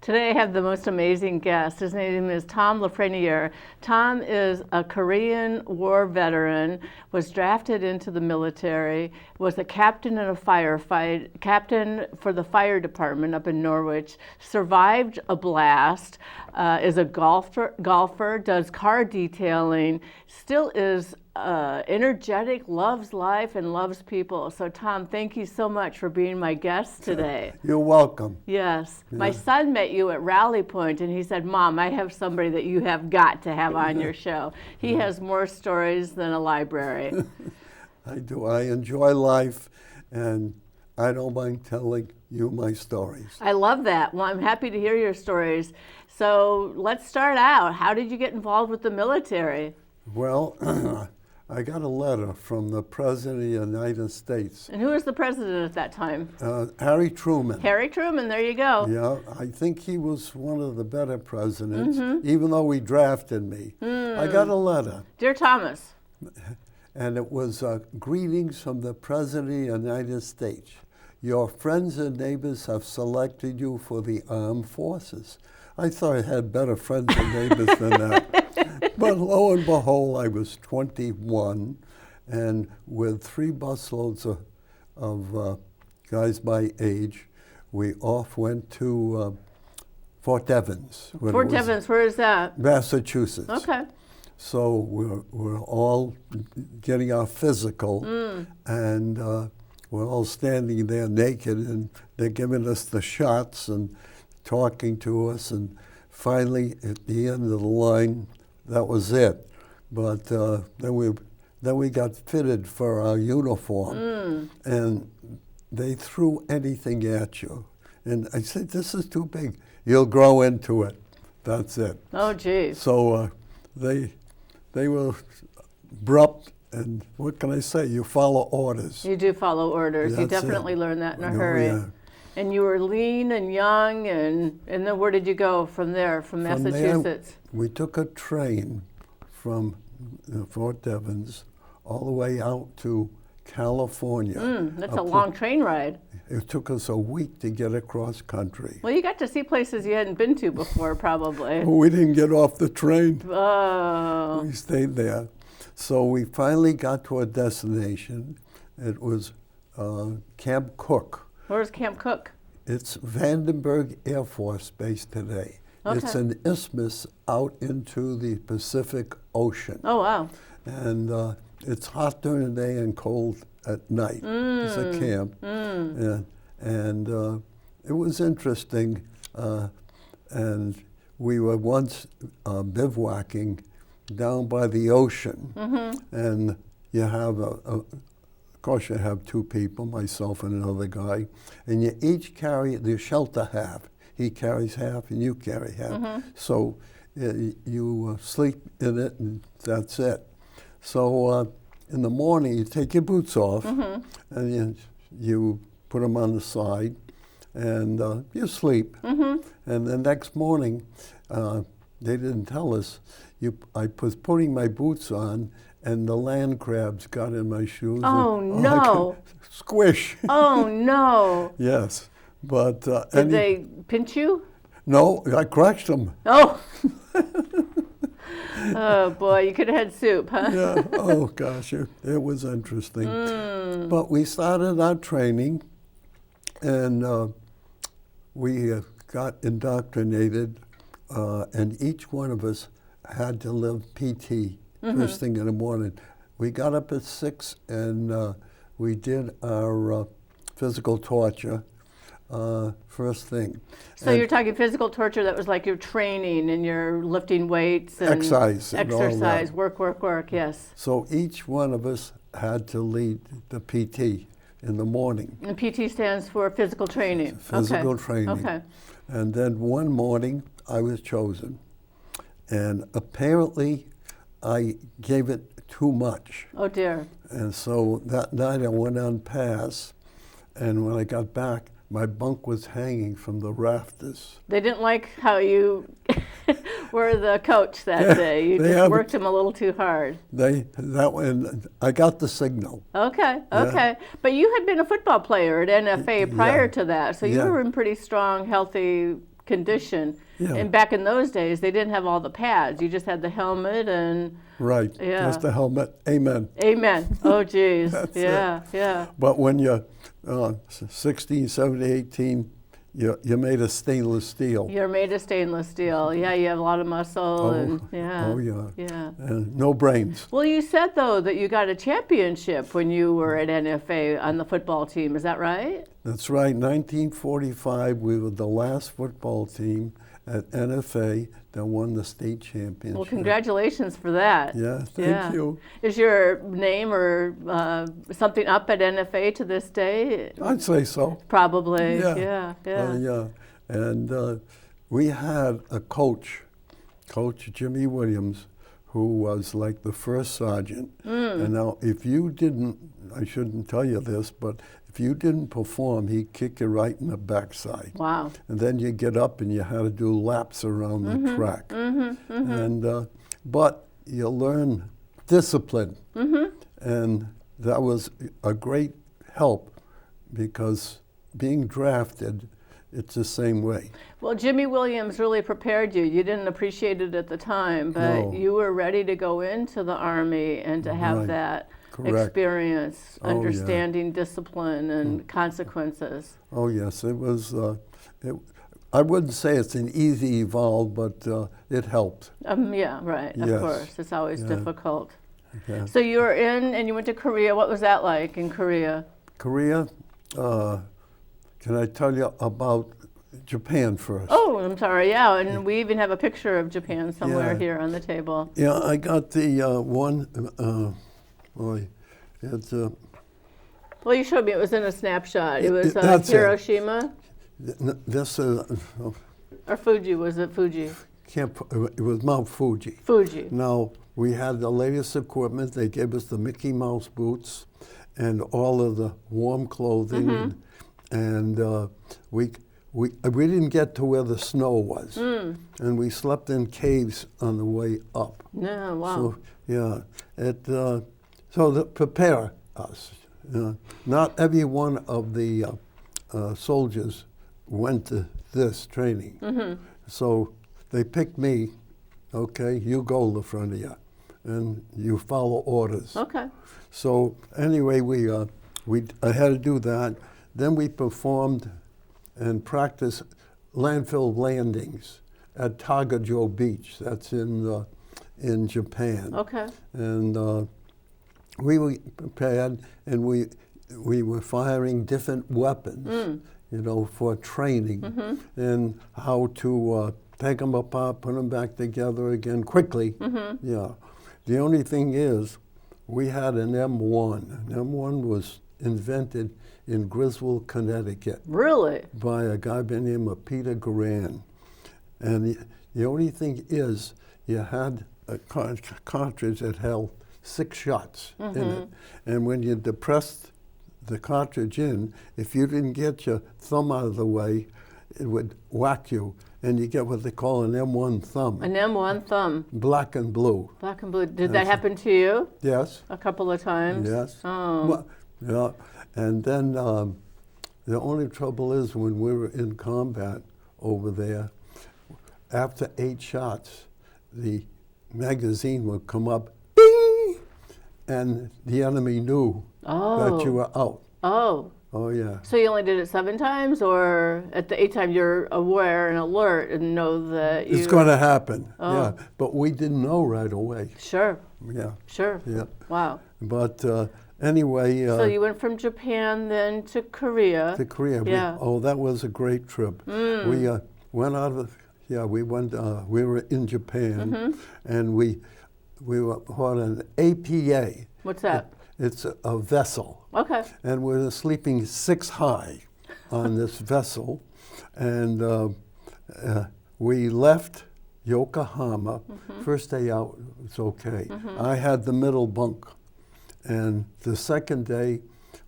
Today I have the most amazing guest. His name is Tom Fernier. Tom is a Korean War veteran, was drafted into the military, was a captain in a firefight, captain for the fire department up in Norwich, survived a blast, is a golfer, does car detailing, still is energetic, loves life, and loves people. So Tom, thank you so much for being my guest today. You're welcome. Yes. Yeah. My son met you at Rally Point, and he said, Mom, I have somebody that you have got to have on your show. He has more stories than a library. I do. I enjoy life, and I don't mind telling you my stories. I love that. Well, I'm happy to hear your stories. So let's start out. How did you get involved with the military? Well, I got a letter from the President of the United States. And who was the president at that time? Harry Truman. Harry Truman, there you go. Yeah, I think he was one of the better presidents, even though he drafted me. I got a letter. Dear Thomas. And it was greetings from the President of the United States. Your friends and neighbors have selected you for the armed forces. I thought I had better friends and neighbors than that. But lo and behold, I was 21, and with 3 busloads of guys my age, we went to Fort Evans. Fort Evans, where is that? Massachusetts. Okay. So we're all getting our physical, and we're all standing there naked, and they're giving us the shots and talking to us, and finally, at the end of the line, that was it. But then we got fitted for our uniform, and they threw anything at you. And I said, this is too big. You'll grow into it. That's it. Oh, geez. So they were abrupt, and what can I say? You follow orders. You do follow orders. That's you definitely learn that in a Oh, hurry. yeah. And you were lean and young, and then where did you go from there, from Massachusetts? We took a train from Fort Evans all the way out to California. That's a long train ride. It took us a week to get across country. Well, you got to see places you hadn't been to before, probably. We didn't get off the train. Oh. We stayed there. So we finally got to a destination. It was Camp Cook. Where's Camp Cook? It's Vandenberg Air Force Base today. Okay. It's an isthmus out into the Pacific Ocean. Oh, wow. And it's hot during the day and cold at night. It's a camp. And it was interesting. And we were once bivouacking down by the ocean. And you have of course, you have 2 people, myself and another guy, and you each carry the shelter half. He carries half, and you carry half. So you sleep in it, and that's it. So in the morning, you take your boots off, and you put them on the side, and you sleep. And the next morning, they didn't tell us. I was putting my boots on, and the land crabs got in my shoes. Oh, no. Squish. Oh, no. Yes. But did they pinch you? No, I crushed them. Oh. Oh, boy, you could have had soup, huh? Yeah. Oh, gosh, it was interesting. But we started our training, and we got indoctrinated, and each one of us had to live PT. First thing in the morning. We got up at 6 and we did our physical torture first thing. So you're talking physical torture that was like your training and you're lifting weights and exercise, work, yes. So each one of us had to lead the PT in the morning. And PT stands for physical training. Physical training. Okay. And then one morning I was chosen. And apparently I gave it too much. Oh, dear. And so that night I went on pass, and when I got back, my bunk was hanging from the rafters. They didn't like how you were the coach that day. You just worked him a little too hard. I got the signal. Okay. But you had been a football player at NFA prior to that, so you were in pretty strong, healthy condition. Yeah. And back in those days, they didn't have all the pads. You just had the helmet and. Right. Yeah. Just the helmet. Amen. Amen. Oh, geez. That's yeah, it. yeah. But when you're 16, 17, 18, you're made of stainless steel. You're made of stainless steel. Yeah, you have a lot of muscle and yeah. Oh, yeah. Yeah. And no brains. Well, you said though that you got a championship when you were at NFA on the football team. Is that right? That's right. 1945, we were the last football team at NFA that won the state championship. Well, congratulations for that. Yeah, thank you. Is your name or something up at NFA to this day? I'd say so. Probably. Yeah. Yeah. And we had a coach, Coach Jimmy Williams, who was like the first sergeant. And now, if you didn't, I shouldn't tell you this, but if you didn't perform, he'd kick you right in the backside. Wow. And then you get up and you had to do laps around the track. And but you learn discipline, and that was a great help because being drafted, it's the same way. Well, Jimmy Williams really prepared you. You didn't appreciate it at the time, but No. you were ready to go into the Army and to have Right. that Correct. experience, Oh, yeah. understanding discipline and consequences. Oh yes, it was. I wouldn't say it's an easy evolve, but it helped. Yeah, right, of Yes. course. It's always Yeah. difficult. Yeah. So you were in and you went to Korea. What was that like in Korea? Korea. Can I tell you about Japan first? Oh, I'm sorry, yeah, and we even have a picture of Japan somewhere Yeah. here on the table. Yeah, I got the one. Boy, it's Well, you showed me it was in a snapshot. It was That's it. Hiroshima this. or Fuji, was it Fuji? It was Mount Fuji. Fuji. Now, we had the latest equipment. They gave us the Mickey Mouse boots and all of the warm clothing. And we didn't get to where the snow was. And we slept in caves on the way up. No, wow. So, yeah, so to prepare us. Not every one of the soldiers went to this training. So they picked me, okay, you go, Fernier, and you follow orders. Okay. So anyway, I had to do that. Then we performed and practiced landfill landings at Tagajo Beach. That's in Japan. Okay. And we were prepared, and we were firing different weapons, for training, and how to take them apart, put them back together again quickly. Yeah. The only thing is, we had an M1. An M1 was invented in Greenville, Connecticut. Really? By a guy by the name of Peter Garan. And the only thing is, you had a cartridge that held 6 shots in it. And when you depressed the cartridge in, if you didn't get your thumb out of the way, it would whack you. And you get what they call an M1 thumb. An M1 thumb. Black and blue. Black and blue. Did that happen to you? Yes. A couple of times? Yes. Oh. Well, yeah. And then the only trouble is when we were in combat over there, after 8 shots, the magazine would come up, bing, and the enemy knew that you were out. Oh. Oh, yeah. So you only did it 7 times, or at the 8th time you're aware and alert and know that you... It's going to happen, Oh. yeah. But we didn't know right away. Sure. Yeah. Sure. Yeah. Wow. But anyway... so you went from Japan then to Korea. To Korea. Yeah. That was a great trip. We went out of... Yeah, we went. We were in Japan, and we were on an APA. What's that? It's a vessel. Okay. And we were sleeping 6 high on this vessel, and we left Yokohama. First day out, it's okay. I had the middle bunk, and the second day,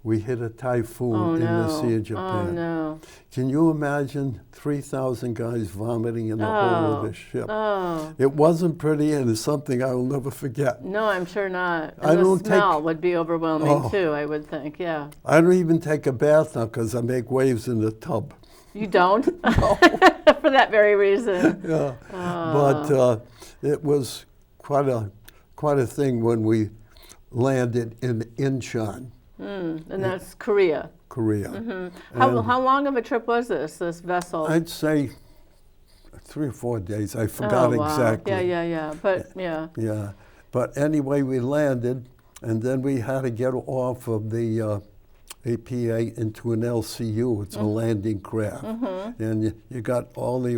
we hit a typhoon in the Sea of Japan. Oh, no. Can you imagine 3,000 guys vomiting in the hold of the ship? Oh. It wasn't pretty, and it's something I will never forget. No, I'm sure not. And I the don't smell would be overwhelming Oh. too, I would think, yeah. I don't even take a bath now because I make waves in the tub. You don't? No. For that very reason. Yeah. But it was quite a thing when we landed in Incheon, And that's Korea. Korea. Mm-hmm. How long of a trip was this vessel? I'd say 3 or 4 days. I forgot exactly. Yeah. But yeah. Yeah. But anyway, we landed, and then we had to get off of the APA into an LCU. It's a landing craft. And you got all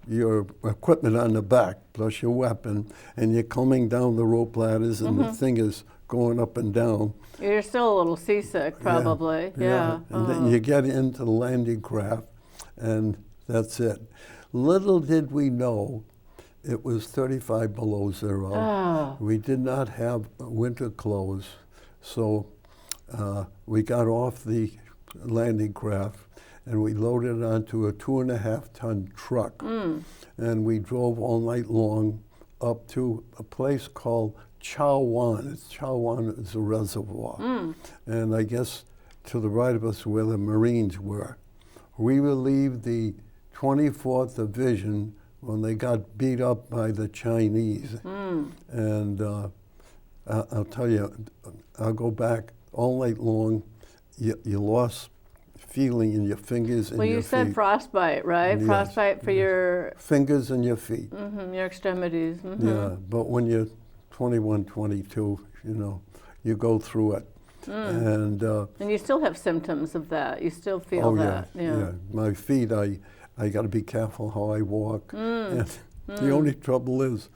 your equipment on the back, plus your weapon, and you're coming down the rope ladders, and the thing is going up and down. You're still a little seasick, probably. Yeah. And then you get into the landing craft, and that's it. Little did we know, it was 35 below zero. Oh. We did not have winter clothes, so we got off the landing craft, and we loaded it onto a 2.5-ton truck. And we drove all night long up to a place called Chawan. Chawan is a reservoir. And I guess to the right of us where the Marines were. We relieved the 24th Division when they got beat up by the Chinese. And I'll tell you, I'll go back all night long. You lost feeling in your fingers and your feet. Well, you said frostbite, right? Yes. Frostbite for your fingers and your feet. your extremities. Yeah, but when you're 21, 22, you go through it. And you still have symptoms of that. You still feel that. Yeah. My feet, I got to be careful how I walk. And the only trouble is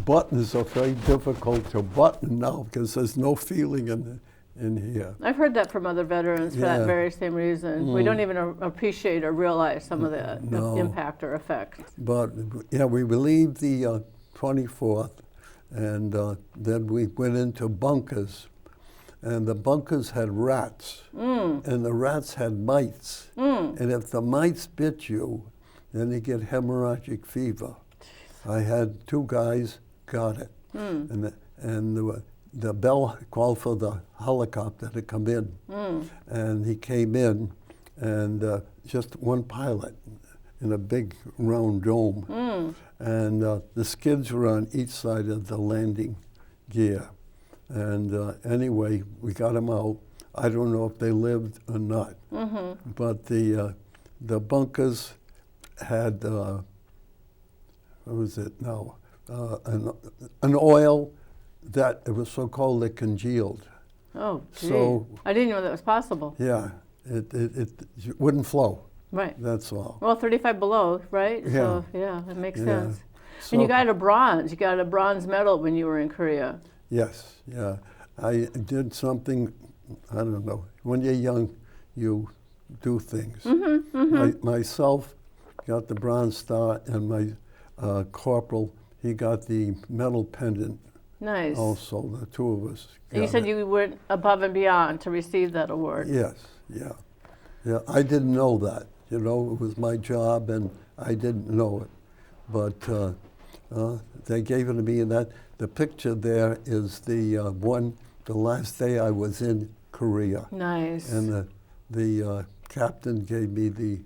buttons are very difficult to button now because there's no feeling in here. I've heard that from other veterans for that very same reason. We don't even appreciate or realize some of the impact or effect. But yeah, we relieved the 24th, and then we went into bunkers. And the bunkers had rats, and the rats had mites. And if the mites bit you, then you get hemorrhagic fever. I had 2 guys got it, and the bell called for the helicopter to come in, and he came in, and just one pilot in a big round dome, and the skids were on each side of the landing gear. And anyway, we got them out. I don't know if they lived or not, but the bunkers had what was it now? An oil that it was so cold it congealed. Oh, gee. So I didn't know that was possible. yeah, it wouldn't flow. Right. That's all. Well, 35 below, right? Yeah. So yeah, that makes sense. So, And you got a bronze. You got a bronze medal when you were in Korea. yes, yeah. I did something, I don't know. When you're young, you do things. Myself got the Bronze Star, and my corporal, he got the medal pendant. Nice. Also, the 2 of us. You got said it. you went above and beyond to receive that award. Yes, yeah. Yeah, I didn't know that. It was my job, and I didn't know it. But they gave it to me, and the picture there is the last day I was in Korea. Nice. And the captain gave me the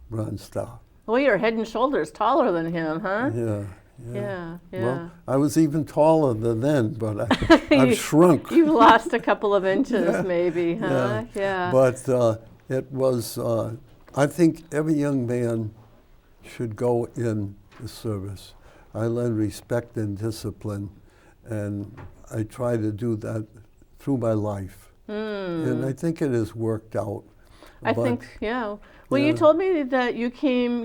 Bronze Star. Well, you're head and shoulders taller than him, huh? Yeah. Yeah. Well, I was even taller than then, but I've shrunk. You've lost a couple of inches, maybe, huh? Yeah. But it was, I think every young man should go in the service. I learned respect and discipline, and I try to do that through my life. And I think it has worked out. I think, yeah. Well, you told me that you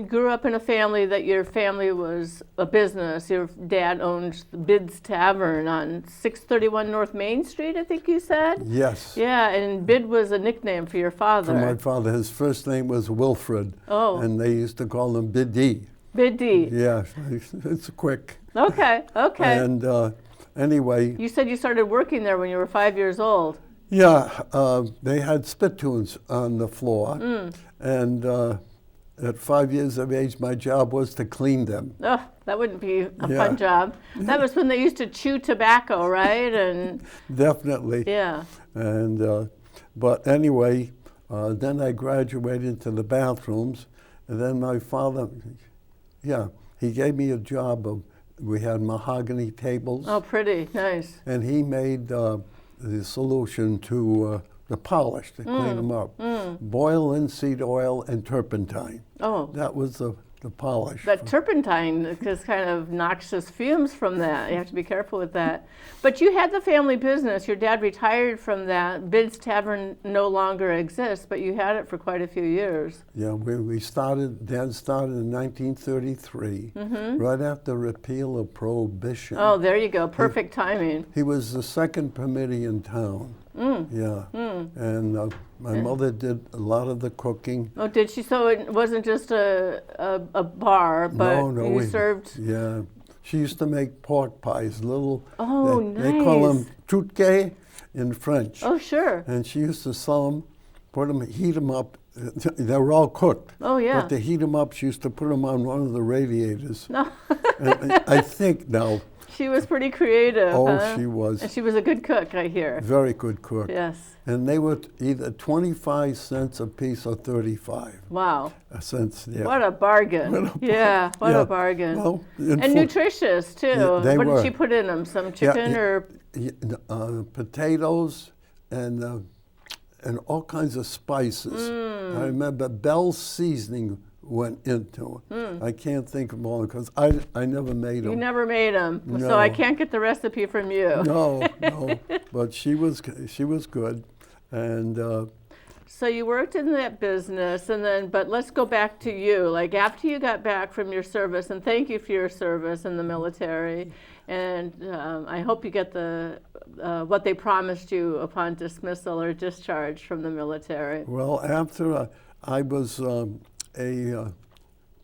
grew up in a family that your family was a business. Your dad owned Bid's Tavern on 631 North Main Street, I think you said? Yes. Yeah, and Bid was a nickname for your father. For my father. His first name was Wilfred. Oh. And they used to call him Biddy. Biddy. Yeah, it's quick. Okay. And anyway. You said you started working there when you were 5 years old. Yeah, they had spittoons on the floor, and at 5 years of age, my job was to clean them. Oh, that wouldn't be a fun job. That was when they used to chew tobacco, right? And definitely. yeah. And but anyway, Then I graduated into the bathrooms, and then my father, he gave me a job of, we had mahogany tables. Oh, pretty, nice. And he made the solution to the polish to clean them up. Boil linseed oil and turpentine. Oh. That was the polish. That turpentine is kind of noxious fumes from that. You have to be careful with that. But you had the family business. Your dad retired from that. Bid's Tavern no longer exists, but you had it for quite a few years. Yeah, we started, Dad started in 1933, right after repeal of Prohibition. Oh, there you go. Perfect timing. He was the second permittee in town. And my mother did a lot of the cooking. Oh, did she? So it wasn't just a bar, but you served. Yeah, she used to make pork pies, little. Oh, they call them troutke in French. Oh, sure. And she used to sell them, heat them up. They were all cooked. Oh, yeah. But to heat them up, she used to put them on one of the radiators. No. And I think now. She was pretty creative. Oh, huh? she was. And she was a good cook, I hear. Very good cook. Yes. And they were either 25 cents a piece or 35 Wow. cents. Yeah. What a bargain. What a bargain. Well, and nutritious, too. Yeah, they what were. did she put in them? Some chicken or? Potatoes and all kinds of spices. I remember Bell's seasoning went into it. I can't think of all because I never made them. You never made them, No. so I can't get the recipe from you. No, but she was good, and so you worked in that business, and then, but let's go back to you. Like after you got back from your service, and thank you for your service in the military, and I hope you get the what they promised you upon dismissal or discharge from the military. Well, after I was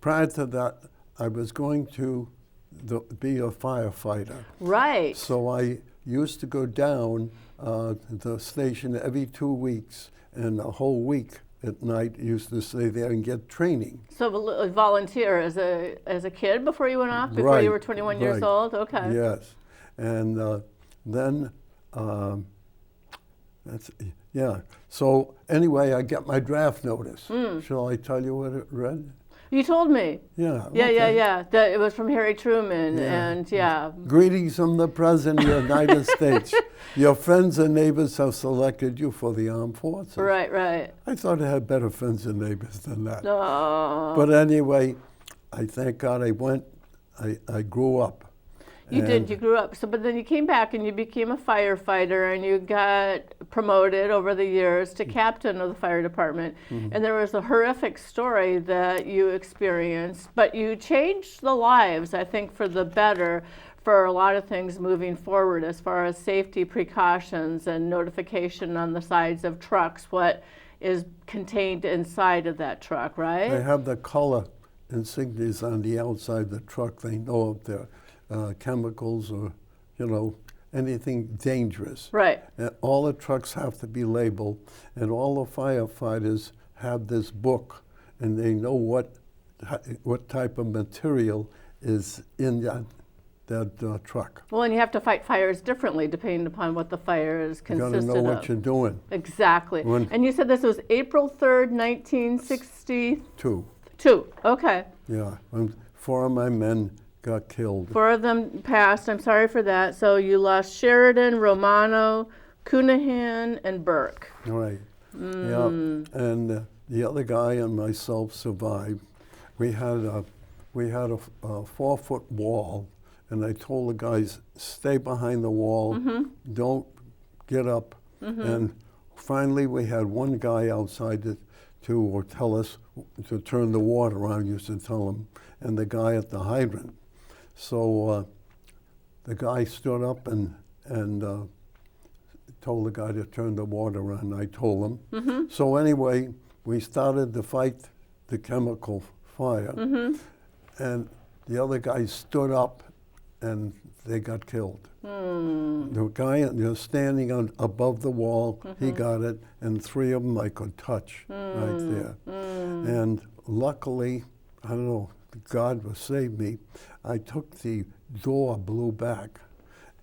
prior to that, I was going to be a firefighter. Right. So I used to go down to the station every 2 weeks, and a whole week at night used to stay there and get training. So a volunteer as a kid before you went off, before you were 21 years old? Okay. Yes. And then, so anyway, I get my draft notice. Shall I tell you what it read? You told me. Yeah. Yeah. That it was from Harry Truman, and Greetings from the President of the United States. Your friends and neighbors have selected you for the armed forces. Right. I thought I had better friends and neighbors than that. Oh. But anyway, I thank God I grew up. You did, you grew up. So, but then you came back and you became a firefighter, and you got promoted over the years to captain of the fire department. And there was a horrific story that you experienced, but you changed the lives, I think, for the better for a lot of things moving forward as far as safety precautions and notification on the sides of trucks, what is contained inside of that truck, right? They have the color insignias on the outside of the truck. They know if they're chemicals or, anything dangerous. Right. And all the trucks have to be labeled, and all the firefighters have this book, and they know what type of material is in that truck. Well, and you have to fight fires differently depending upon what the fire is consisted of. You got to know what you're doing. Exactly. And you said this was April 3rd, 1962. Okay. Yeah. And 4 of my men got killed. 4 of them passed. I'm sorry for that. So you lost Sheridan, Romano, Cunahan, and Burke. Right. Yeah. And the other guy and myself survived. We had a 4-foot wall, and I told the guys, stay behind the wall, don't get up. And finally, we had one guy outside to tell us to turn the water on. Used to tell him, and the guy at the hydrant. So the guy stood up and told the guy to turn the water on. I told him. So anyway, we started to fight the chemical fire, and the other guy stood up, and they got killed. The guy standing above the wall, he got it, and 3 of them I could touch right there. And luckily, I don't know, God saved me. I took the door, blew back,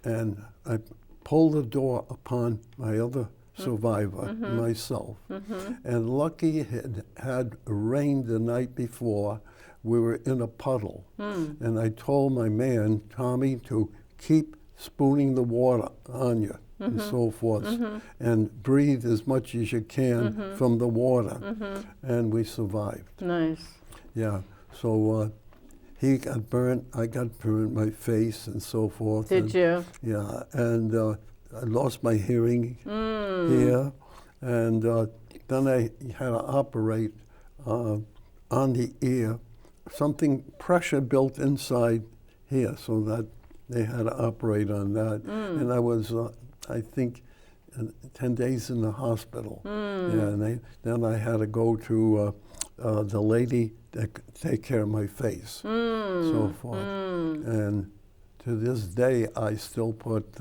and I pulled the door upon my other survivor, myself. And lucky it had rained the night before. We were in a puddle. And I told my man, Tommy, to keep spooning the water on you and so forth, and breathe as much as you can from the water. And we survived. Nice. Yeah. So he got burnt, I got burnt, my face and so forth. Did you? Yeah. And I lost my hearing here. And then I had to operate on the ear. Something, pressure built inside here, so that they had to operate on that. And I was, I think, 10 days in the hospital. Yeah, and then I had to go to the lady that could take care of my face, so forth. And to this day, I still put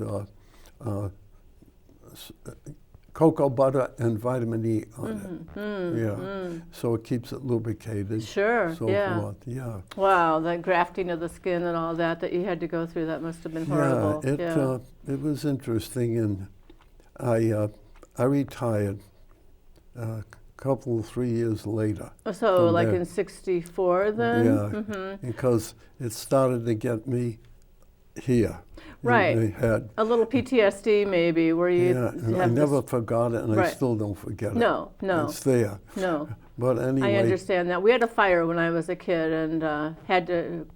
cocoa butter and vitamin E on it. So it keeps it lubricated. Sure. So forth. Yeah. Wow, that grafting of the skin and all that you had to go through, that must have been horrible. It was interesting, and I retired a couple, 3 years later. So like in '64 then? Yeah, because it started to get me here. Right. In the head. A little PTSD maybe, where you I never forgot it, and I still don't forget it. No. It's there. No. But anyway. I understand that. We had a fire when I was a kid, and had to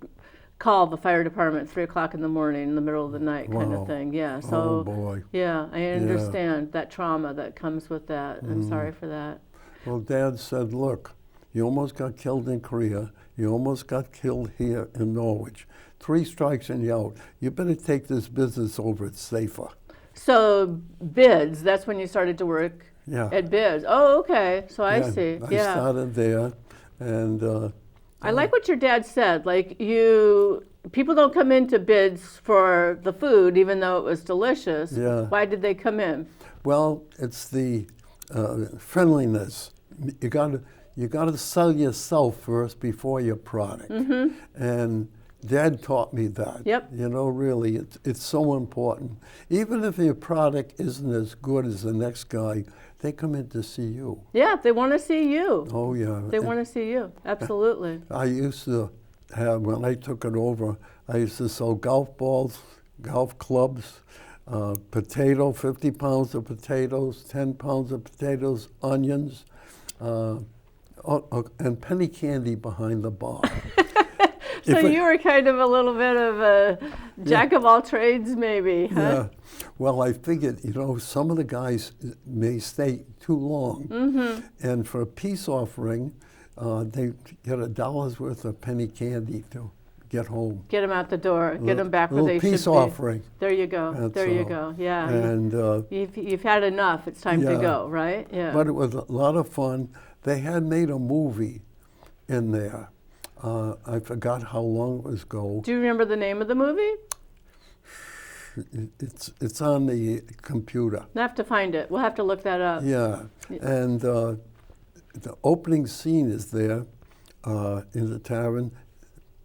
call the fire department at 3 o'clock in the morning, in the middle of the night, kind of thing. Yeah. So. Oh boy. Yeah, I understand that trauma that comes with that. I'm sorry for that. Well, Dad said, look, you almost got killed in Korea. You almost got killed here in Norwich. 3 strikes and you're out. You better take this business over. It's safer. So bids, that's when you started to work at bids. Oh, okay. So I see. I started there, and I like what your dad said. Like people don't come into bids for the food, even though it was delicious. Yeah. Why did they come in? Well, it's the friendliness. You got to sell yourself first before your product. And Dad taught me that. Yep. You know, really, it's so important. Even if your product isn't as good as the next guy, they come in to see you. Yeah, they want to see you. Oh, yeah. They want to see you. Absolutely. I used to have, when I took it over, I used to sell golf balls, golf clubs, 50 pounds of potatoes, 10 pounds of potatoes, onions, and penny candy behind the bar. So you were kind of a little bit of a jack of all trades, maybe, huh? Yeah. Well, I figured, some of the guys may stay too long. And for a peace offering, they get $1 worth of penny candy to get home. Get them out the door. Get them back where they should be. Peace offering. There you go. That's there you all. go. Yeah. And you've had enough. It's time to go, right? Yeah. But it was a lot of fun. They had made a movie in there. I forgot how long it was ago. Do you remember the name of the movie? It's on the computer. I have to find it. We'll have to look that up. Yeah, and the opening scene is there in the tavern.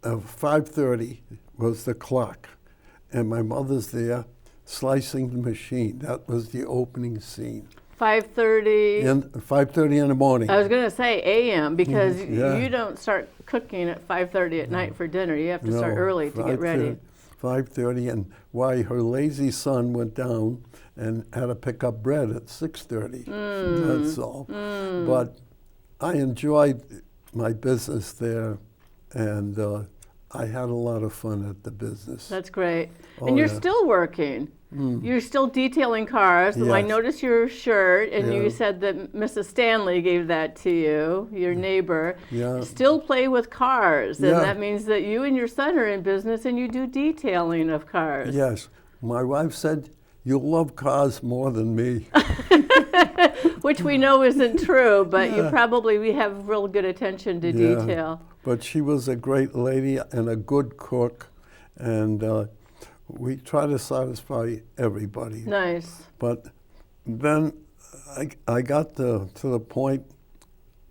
5:30 was the clock, and my mother's there slicing the machine. That was the opening scene. 5:30. 5:30 in the morning. I was going to say a.m. because you don't start cooking at 5:30 at night for dinner. You have to start early to get ready. 5:30, and why her lazy son went down and had to pick up bread at 6:30. That's all. But I enjoyed my business there, and I had a lot of fun at the business. That's great. And you're still working. You're still detailing cars. Yes. I noticed your shirt, and you said that Mrs. Stanley gave that to you, your neighbor. Yeah. Still play with cars, and that means that you and your son are in business, and you do detailing of cars. Yes. My wife said, "You love cars more than me." Which we know isn't true, but we have real good attention to detail. But she was a great lady and a good cook, and we try to satisfy everybody. Nice. But then I got to the point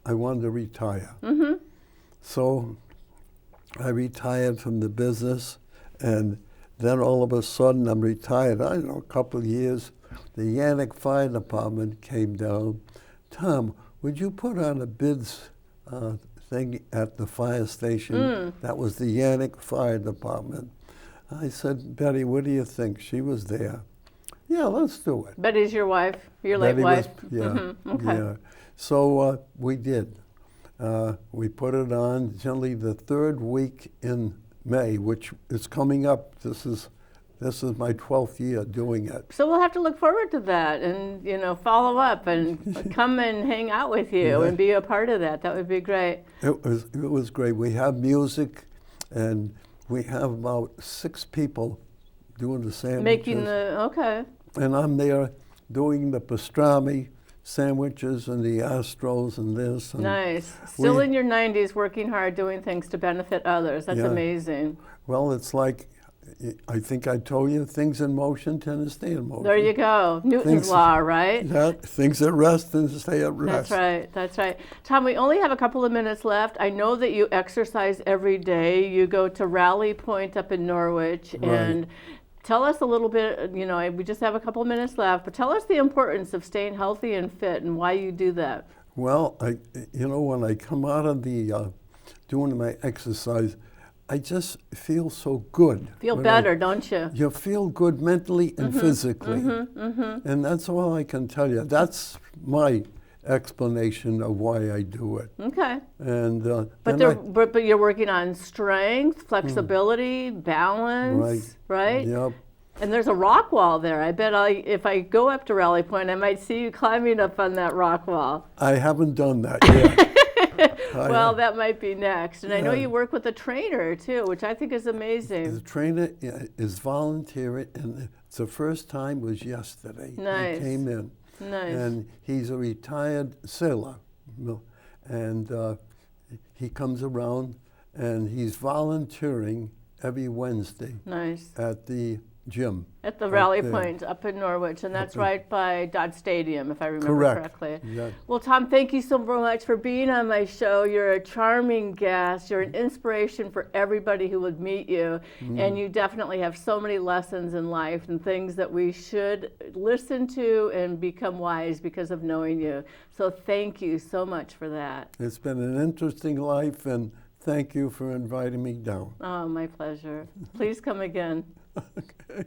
I wanted to retire. So I retired from the business, and then all of a sudden I'm retired. I don't know, a couple of years. the Yannick Fire Department came down. Tom, would you put on a bids thing at the fire station? That was the Yannick Fire Department. I said, Betty, what do you think? She was there. Yeah, let's do it. Betty's your wife, your late Betty wife? Yeah, Okay. yeah. So we did. We put it on generally the third week in May, which is coming up. This is my 12th year doing it. So we'll have to look forward to that and, follow up and come and hang out with you and be a part of that. That would be great. It was great. We have music, and we have about 6 people doing the sandwiches. Okay. And I'm there doing the pastrami sandwiches and the Astros and this. And Nice. Still in your 90s, working hard, doing things to benefit others. That's amazing. Well, it's like, I think I told you, things in motion tend to stay in motion. There you go. Newton's law, right? Yeah, things at rest and stay at rest. That's right. Tom, we only have a couple of minutes left. I know that you exercise every day. You go to Rally Point up in Norwich. Right. And tell us a little bit, we just have a couple of minutes left, but tell us the importance of staying healthy and fit and why you do that. Well, when I come out of the doing my exercise, I just feel so good. Feel better, don't you? You feel good mentally and physically. And that's all I can tell you. That's my explanation of why I do it. Okay. And but you're working on strength, flexibility, balance, right? Yep. And there's a rock wall there. I bet if I go up to Rally Point, I might see you climbing up on that rock wall. I haven't done that yet. Well, that might be next. And I know you work with a trainer too, which I think is amazing. The trainer is volunteering, and the first time was yesterday. Nice. He came in. Nice. And he's a retired sailor. And he comes around, and he's volunteering every Wednesday. Nice. At the gym. At the Rally Point up in Norwich, and that's right by Dodge Stadium, if I remember correctly. Yeah. Well, Tom, thank you so very much for being on my show. You're a charming guest. You're an inspiration for everybody who would meet you, and you definitely have so many lessons in life and things that we should listen to and become wise because of knowing you. So thank you so much for that. It's been an interesting life, and thank you for inviting me down. Oh, my pleasure. Please come again. Okay.